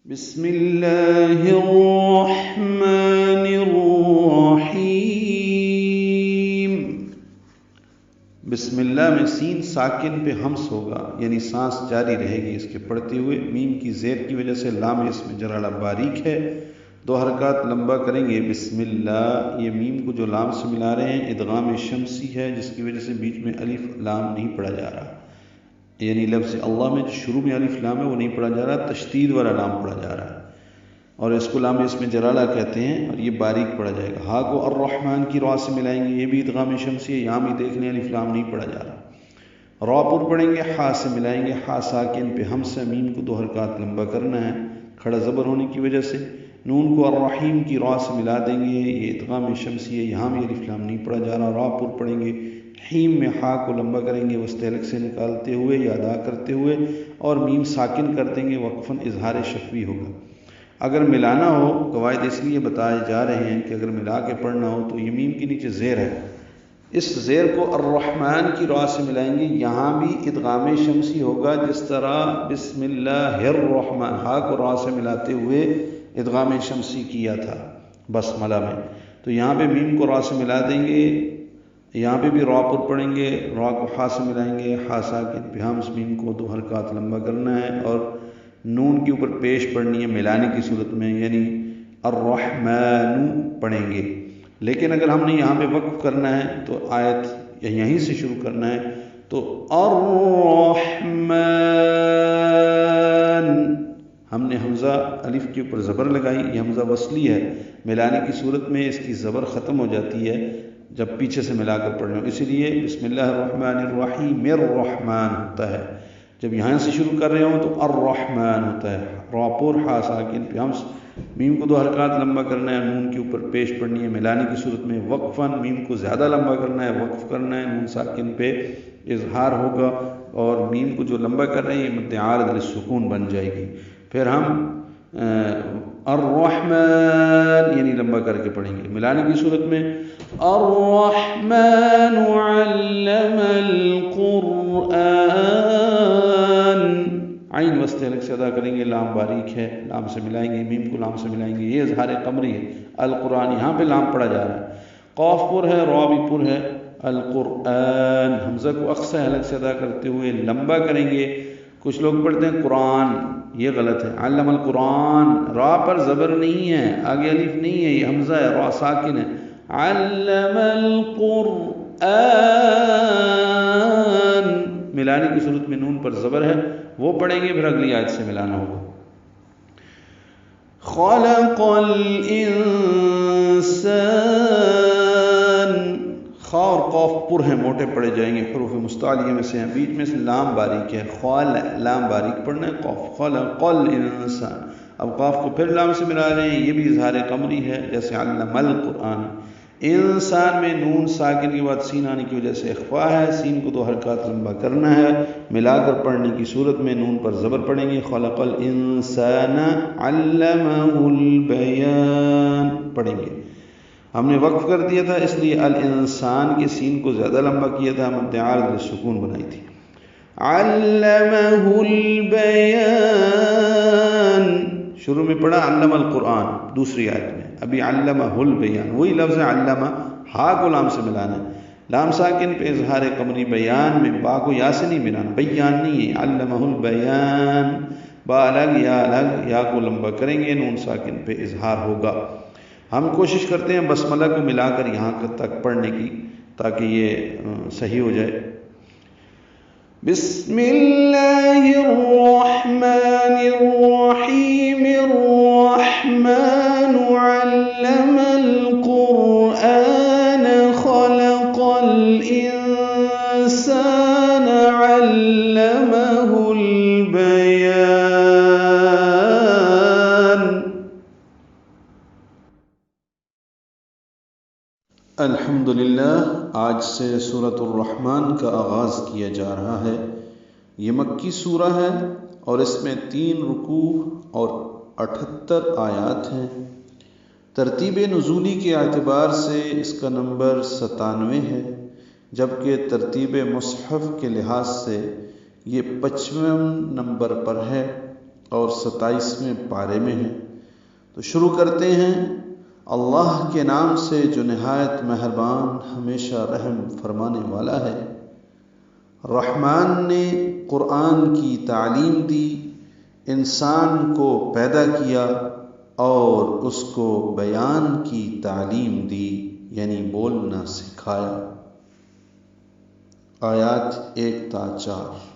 بسم اللہ الرحمن الرحیم۔ بسم اللہ میں سین ساکن پہ ہمس ہوگا، یعنی سانس جاری رہے گی اس کے پڑھتے ہوئے۔ میم کی زیر کی وجہ سے لام اس میں جراڑا باریک ہے، 2 حرکات لمبا کریں گے۔ بسم اللہ، یہ میم کو جو لام سے ملا رہے ہیں ادغام شمسی ہے، جس کی وجہ سے بیچ میں الف لام نہیں پڑھا جا رہا، یعنی لفظ اللہ میں جو شروع میں الف لام ہے وہ نہیں پڑھا جا رہا، تشدید والا لام پڑھا جا رہا ہے، اور اس کو لام اس میں جلالہ کہتے ہیں، اور یہ باریک پڑھا جائے گا۔ ہا کو الرحمن کی را سے ملائیں گے، یہ بھی ادغام شمسی ہے، یہاں بھی دیکھ لیں الف لام نہیں پڑھا جا رہا۔ را پر پڑھیں گے، ہا سے ملائیں گے، ہا ساکن پہ ہم سے، میم کو 2 حرکات لمبا کرنا ہے کھڑا زبر ہونے کی وجہ سے۔ نون کو الرحیم کی را سے ملا دیں گے، یہ ادغام شمسی ہے، یہاں بھی الف لام نہیں پڑھا جا رہا۔ را پر پڑھیں گے، حیم میں ہا کو لمبا کریں گے وسط حلق سے نکالتے ہوئے یا ادا کرتے ہوئے، اور میم ساکن کر دیں گے، وقفاً اظہار شفوی ہوگا۔ اگر ملانا ہو، قواعد اس لیے بتائے جا رہے ہیں کہ اگر ملا کے پڑھنا ہو تو یہ میم کے نیچے زیر ہے، اس زیر کو الرحمن کی را سے ملائیں گے، یہاں بھی ادغام شمسی ہوگا، جس طرح بسم اللہ الرحمن ہا کو را سے ملاتے ہوئے ادغام شمسی کیا تھا بسملہ میں، تو یہاں پہ میم کو را سے ملا دیں گے، یہاں پہ بھی را پر پڑھیں گے، را کو ہا سے ملائیں گے، ہا ساکن پہ ہم میم کو 2 حرکات لمبا کرنا ہے، اور نون کے اوپر پیش پڑھنی ہے ملانے کی صورت میں، یعنی الرحمن پڑھیں گے۔ لیکن اگر ہم نے یہاں پہ وقف کرنا ہے تو آیت یہیں سے شروع کرنا ہے، تو الرحمن، ہم نے حمزہ الف کے اوپر زبر لگائی، یہ حمزہ وصلی ہے، ملانے کی صورت میں اس کی زبر ختم ہو جاتی ہے جب پیچھے سے ملا کر پڑھنا ہو، اسی لیے بسم اللہ الرحمن الرحیم الرحمن ہوتا ہے۔ جب یہاں سے شروع کر رہے ہوں تو الرحمن ہوتا ہے، را پر ہا ساکن پہ ہم، میم کو 2 حرکات لمبا کرنا ہے، نون کے اوپر پیش پڑھنی ہے ملانے کی صورت میں، وقفاً میم کو زیادہ لمبا کرنا ہے، وقف کرنا ہے، نون ساکن پہ اظہار ہوگا، اور میم کو جو لمبا کر رہے ہیں یہ مد عارض للسکون بن جائے گی۔ پھر ہم الرحمن یعنی لمبا کر کے پڑھیں گے ملانے کی صورت میں، الرحمن علم القرآن، عین وسط حلق سے ادا کریں گے، لام باریک ہے، لام سے ملائیں گے، میم کو لام سے ملائیں گے، یہ اظہار قمری ہے۔ القرآن یہاں پہ لام پڑھا جا رہا ہے، قاف پر ہے، را بھی پر ہے، القرآن حمزہ کو اقصی حلق سے ادا کرتے ہوئے لمبا کریں گے۔ کچھ لوگ پڑھتے ہیں قرآن، یہ غلط ہے، علم القرآن، را پر زبر نہیں ہے، آگے الف نہیں ہے، یہ حمزہ ہے، را ساکن ہے، علم القرآن، ملانے کی صورت میں نون پر زبر ہے، وہ پڑھیں گے، پھر اگلی آیت سے ملانا ہوگا۔ خلق الانسان، خا اور قاف پر ہیں، موٹے پڑے جائیں گے، حروف مستعلیہ میں سے ہیں، بیچ میں سے لام باریک ہے، خال لام باریک پڑھنا ہے، قاف خلق الانسان، اب قاف کو پھر لام سے ملا رہے ہیں، یہ بھی اظہار قمری ہے، جیسے علم القرآن۔ انسان میں نون ساکن کے بعد سین آنے کی وجہ سے اخفا ہے، سین کو 2 حرکات لمبا کرنا ہے، ملا کر پڑھنے کی صورت میں نون پر زبر پڑھیں گے، خلق الانسان علمہ البیان پڑھیں گے۔ ہم نے وقف کر دیا تھا اس لیے الانسان کے سین کو زیادہ لمبا کیا تھا، مد عارض للسکون بنائی تھی۔ علمہ البیان، شروع میں پڑھا علم القرآن دوسری آیت میں، ابھی علمہ البیان، وہی لفظ ہے علمہ، ہا کو لام سے ملانا ہے، لام ساکن پہ اظہار قمری، بیان میں با کو یا سے نہیں ملانا، بیان نہیں ہے، علمہ البیان، با الگ یا کو لمبا کریں گے، نون ساکن پہ اظہار ہوگا۔ ہم کوشش کرتے ہیں بسملہ کو ملا کر یہاں تک پڑھنے کی تاکہ یہ صحیح ہو جائے۔ بسم اللہ الرحمن الرحیم، الرحمن علم القرآن خلق الانسان علمہ البیان۔ الحمدللہ، آج سے سورۃ الرحمن کا آغاز کیا جا رہا ہے۔ یہ مکی سورہ ہے اور اس میں 3 رکوع اور 78 آیات ہیں۔ ترتیب نزولی کے اعتبار سے اس کا نمبر 97 ہے، جبکہ ترتیب مصحف کے لحاظ سے یہ 55 نمبر پر ہے، اور 27ویں پارے میں ہے۔ تو شروع کرتے ہیں اللہ کے نام سے جو نہایت مہربان ہمیشہ رحم فرمانے والا ہے۔ رحمان نے قرآن کی تعلیم دی، انسان کو پیدا کیا اور اس کو بیان کی تعلیم دی، یعنی بولنا سکھایا۔ آیات 1 تا 4۔